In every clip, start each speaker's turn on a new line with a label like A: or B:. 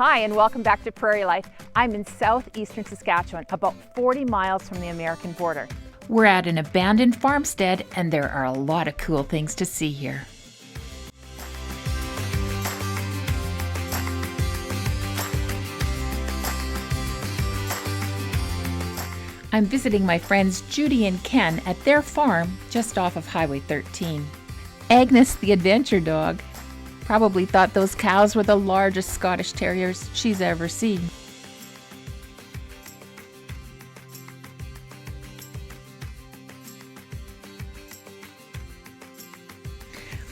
A: Hi, and welcome back to Prairie Life. I'm in southeastern Saskatchewan, about 40 miles from the American border.
B: We're at an abandoned farmstead, and there are a lot of cool things to see here. I'm visiting my friends Judy and Ken at their farm just off of Highway 13. Agnes, the adventure dog, probably thought those cows were the largest Scottish Terriers she's ever seen.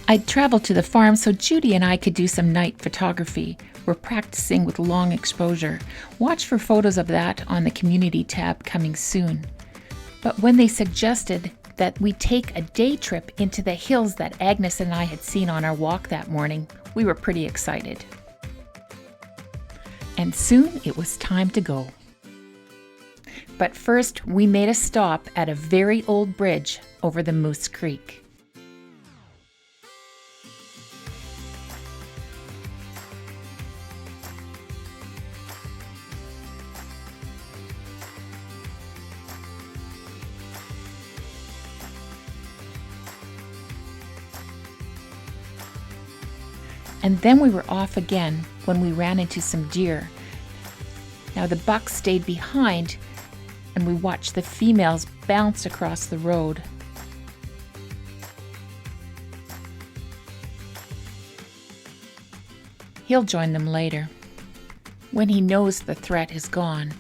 B: I'd traveled to the farm so Judy and I could do some night photography. We're practicing with long exposure. Watch for photos of that on the community tab coming soon. But when they suggested that we take a day trip into the hills that Agnes and I had seen on our walk that morning, we were pretty excited. And soon it was time to go. But first, we made a stop at a very old bridge over the Moose Creek. And then we were off again when we ran into some deer. Now the bucks stayed behind, and we watched the females bounce across the road. He'll join them later, when he knows the threat is gone.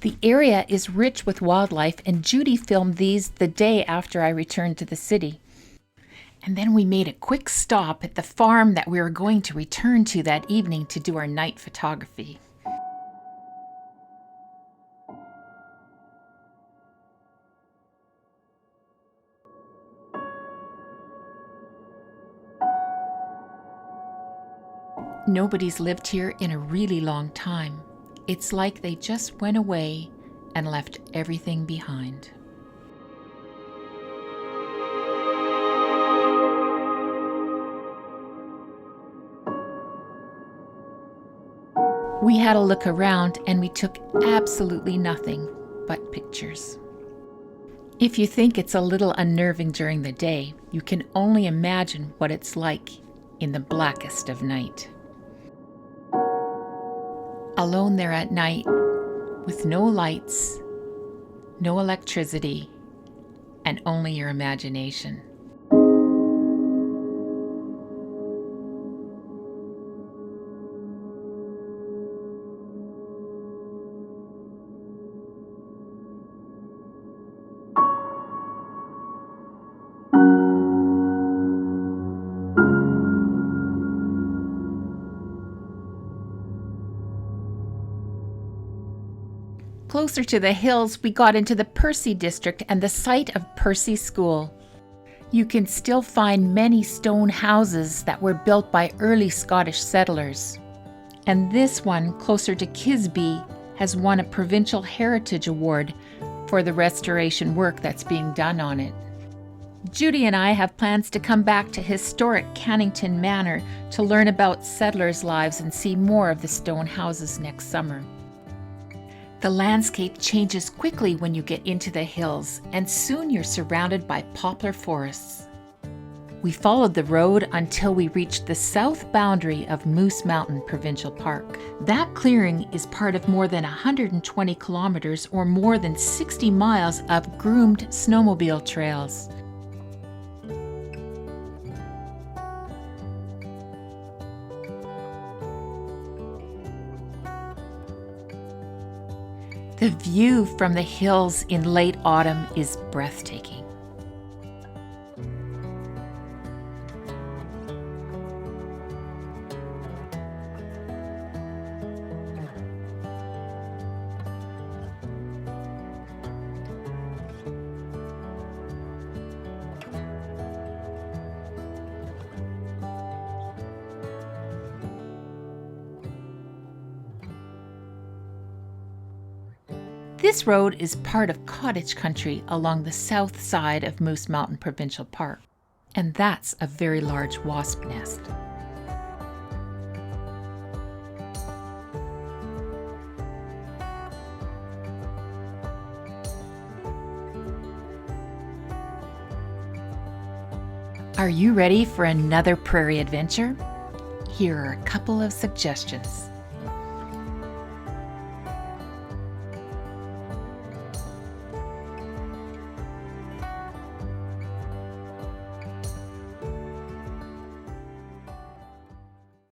B: The area is rich with wildlife, and Judy filmed these the day after I returned to the city. And then we made a quick stop at the farm that we were going to return to that evening to do our night photography. Nobody's lived here in a really long time. It's like they just went away and left everything behind. We had a look around and we took absolutely nothing but pictures. If you think it's a little unnerving during the day, you can only imagine what it's like in the blackest of night. Alone there at night, with no lights, no electricity, and only your imagination. Closer to the hills, we got into the Percy district and the site of Percy School. You can still find many stone houses that were built by early Scottish settlers. And this one, closer to Kisbey, has won a Provincial Heritage Award for the restoration work that's being done on it. Judy and I have plans to come back to historic Cannington Manor to learn about settlers' lives and see more of the stone houses next summer. The landscape changes quickly when you get into the hills, and soon you're surrounded by poplar forests. We followed the road until we reached the south boundary of Moose Mountain Provincial Park. That clearing is part of more than 120 kilometers or more than 60 miles of groomed snowmobile trails. The view from the hills in late autumn is breathtaking. This road is part of cottage country along the south side of Moose Mountain Provincial Park. And that's a very large wasp nest. Are you ready for another prairie adventure? Here are a couple of suggestions.